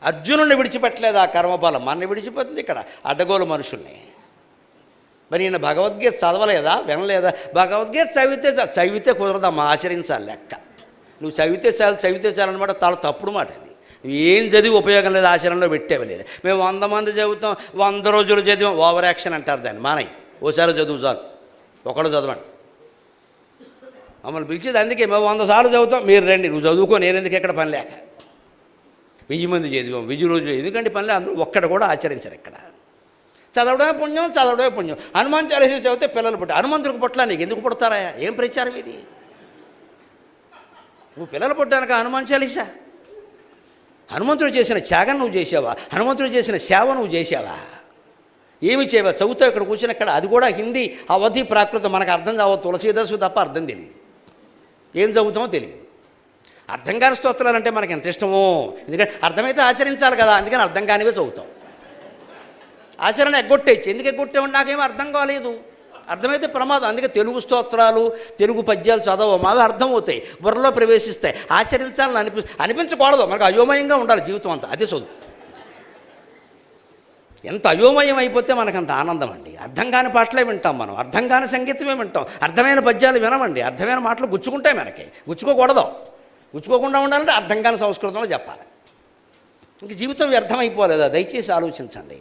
అర్జునుడిని విడిచిపెట్టలేదు ఆ కర్మఫలం, మన విడిచిపోతుంది ఇక్కడ అడ్డగోలు మనుషుల్ని. మరి ఈయన భగవద్గీత చదవలేదా, వినలేదా? భగవద్గీత చదివితే కుదరదమ్మా, ఆచరించాలి లెక్క. నువ్వు చదివితే చాలన్నమాట, చాలా తప్పుడు మాట అది. ఏం చదివి ఉపయోగం లేదు, ఆచరణలో పెట్టేవలేదు. మేము 100 మంది చదువుతాం, 100 రోజులు చదివాం, ఓవర్ యాక్షన్ అంటారు దాన్ని. మానయ్య ఓసారి చదువు చాలు, ఒకళ్ళు చదవండి. మమ్మల్ని పిలిచేది అందుకే, మేము 100 సార్లు చదువుతాం, మీరు రండి, నువ్వు చదువుకో, నేను ఎందుకు ఎక్కడ పని లేక. 1000 మంది చదివాం, 1000 రోజులు, ఎందుకంటే పని లేదు. అందరూ ఒక్కడ కూడా ఆచరించరు ఇక్కడ. చదవడమే పుణ్యం. హనుమాన్ చాలీసా చదివితే పిల్లలు పుట్టారు. హనుమంతుడికి పుట్టలా, నీకు ఎందుకు పుడతారా? ఏం ప్రచారం ఇది? నువ్వు పిల్లలు పుట్టానుక హనుమాన్ చాలీసా? హనుమంతుడు చేసిన త్యాగం నువ్వు చేసావా? హనుమంతుడు చేసిన సేవ నువ్వు చేసావా? ఏమి చేయవా? చదువుతావు ఇక్కడ కూర్చుని. ఇక్కడ అది కూడా హిందీ, అవధి, ప్రాకృతం మనకు అర్థం కావద్దు. తులసీదాసు తప్ప అర్థం తెలియదు, ఏం చదువుతామో తెలియదు. అర్థం కాని స్తోత్రాలు అంటే మనకి ఎంత ఇష్టమో, ఎందుకంటే అర్థమైతే ఆచరించాలి కదా, అందుకని అర్థం కానివే చదువుతాం. ఆచరణ ఎగ్గొట్టేయచ్చు. ఎందుకు ఎగ్గొట్టేవాడు? నాకేమో అర్థం కాలేదు. అర్థమైతే ప్రమాదం. అందుకే తెలుగు స్తోత్రాలు, తెలుగు పద్యాలు చదవ, మావి అర్థమవుతాయి, బుర్రలో ప్రవేశిస్తాయి. ఆచరించాలని అనిపించకూడదు, మనకు అయోమయంగా ఉండాలి జీవితం అంతా. అదే చదువు. ఎంత అయోమయం అయిపోతే మనకంత ఆనందం అండి. అర్థం కాని పాటలే వింటాం మనం, అర్థం కాని సంగీతమే వింటాం, అర్థమైన పద్యాలు వినమండి. అర్థమైన మాటలు గుచ్చుకుంటాయి మనకి, గుచ్చుకోకూడదు. గుచ్చుకోకుండా ఉండాలంటే అర్థం కాని సంస్కృతంలో చెప్పాలి. ఇంక జీవితం వ్యర్థమైపోలేదా? దయచేసి ఆలోచించండి.